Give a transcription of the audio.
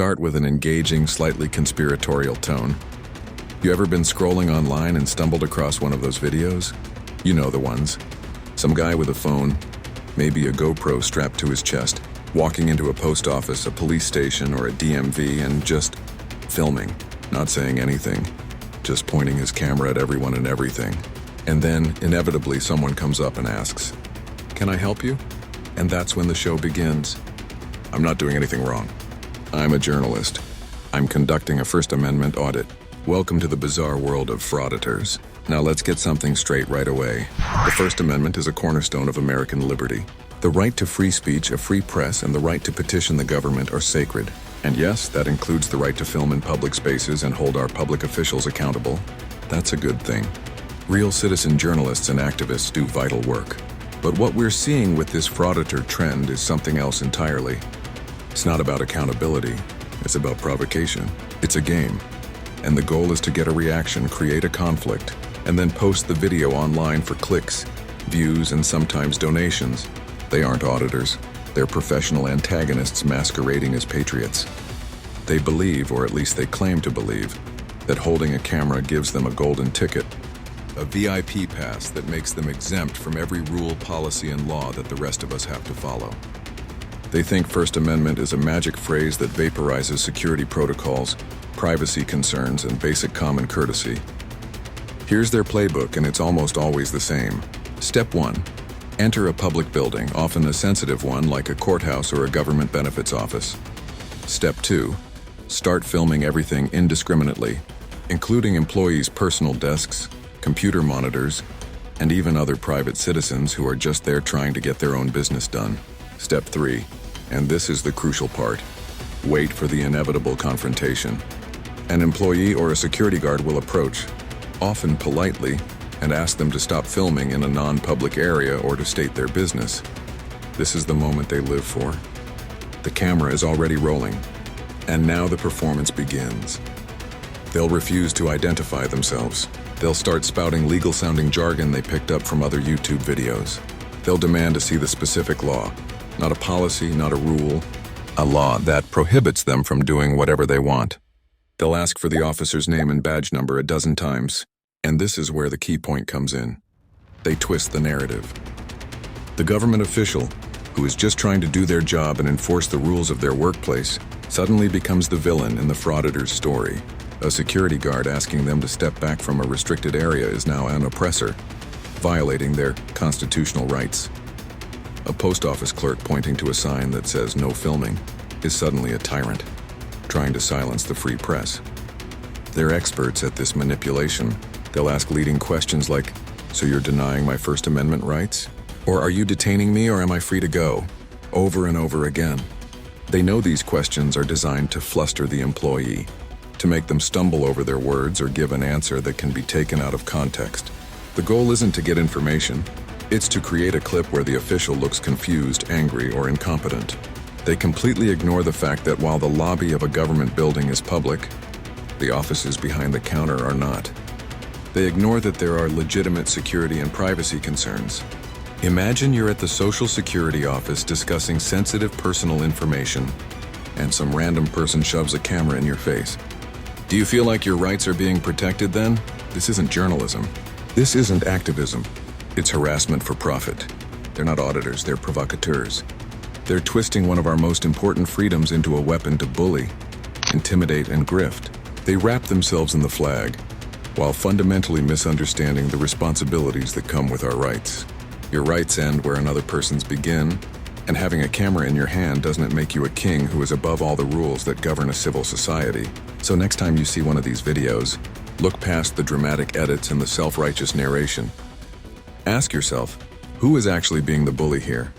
start with an engaging, slightly conspiratorial tone. You ever been scrolling online and stumbled across one of those videos? You know the ones. Some guy with a phone, maybe a GoPro strapped to his chest, walking into a post office, a police station, or a DMV and just filming, not saying anything, just pointing his camera at everyone and everything. And then, inevitably, someone comes up and asks, "Can I help you?" And that's when the show begins. I'm not doing anything wrong. I'm a journalist. I'm conducting a First Amendment audit. Welcome to the bizarre world of frauditors. Now let's get something straight right away. The First Amendment is a cornerstone of American liberty. The right to free speech, a free press, and the right to petition the government are sacred. And yes, that includes the right to film in public spaces and hold our public officials accountable. That's a good thing. Real citizen journalists and activists do vital work. But what we're seeing with this frauditor trend is something else entirely. It's not about accountability, it's about provocation. It's a game. And the goal is to get a reaction, create a conflict, and then post the video online for clicks, views, and sometimes donations. They aren't auditors. They're professional antagonists masquerading as patriots. They believe, or at least they claim to believe, that holding a camera gives them a golden ticket, a VIP pass that makes them exempt from every rule, policy, and law that the rest of us have to follow. They think First Amendment is a magic phrase that vaporizes security protocols, privacy concerns, and basic common courtesy. Here's their playbook, and it's almost always the same. Step 1. Enter a public building, often a sensitive one like a courthouse or a government benefits office. Step 2. Start filming everything indiscriminately, including employees' personal desks, computer monitors, and even other private citizens who are just there trying to get their own business done. Step 3. And this is the crucial part. Wait for the inevitable confrontation. An employee or a security guard will approach, often politely, and ask them to stop filming in a non-public area or to state their business. This is the moment they live for. The camera is already rolling, and now the performance begins. They'll refuse to identify themselves. They'll start spouting legal-sounding jargon they picked up from other YouTube videos. They'll demand to see the specific law, not a policy, not a rule, a law that prohibits them from doing whatever they want. They'll ask for the officer's name and badge number a dozen times, and this is where the key point comes in. They twist the narrative. The government official, who is just trying to do their job and enforce the rules of their workplace, suddenly becomes the villain in the frauditor's story. A security guard asking them to step back from a restricted area is now an oppressor, violating their constitutional rights. A post office clerk pointing to a sign that says "No filming" is suddenly a tyrant, trying to silence the free press. They're experts at this manipulation. They'll ask leading questions like, "So you're denying my First Amendment rights? Or are you detaining me, or am I free to go?" Over and over again. They know these questions are designed to fluster the employee, to make them stumble over their words or give an answer that can be taken out of context. The goal isn't to get information. It's to create a clip where the official looks confused, angry, or incompetent. They completely ignore the fact that while the lobby of a government building is public, the offices behind the counter are not. They ignore that there are legitimate security and privacy concerns. Imagine you're at the Social Security office discussing sensitive personal information, and some random person shoves a camera in your face. Do you feel like your rights are being protected then? This isn't journalism. This isn't activism. It's harassment for profit. They're not auditors, they're provocateurs. They're twisting one of our most important freedoms into a weapon to bully, intimidate, and grift. They wrap themselves in the flag, while fundamentally misunderstanding the responsibilities that come with our rights. Your rights end where another person's begin, and having a camera in your hand doesn't make you a king who is above all the rules that govern a civil society. So next time you see one of these videos, look past the dramatic edits and the self-righteous narration. Ask yourself, who is actually being the bully here?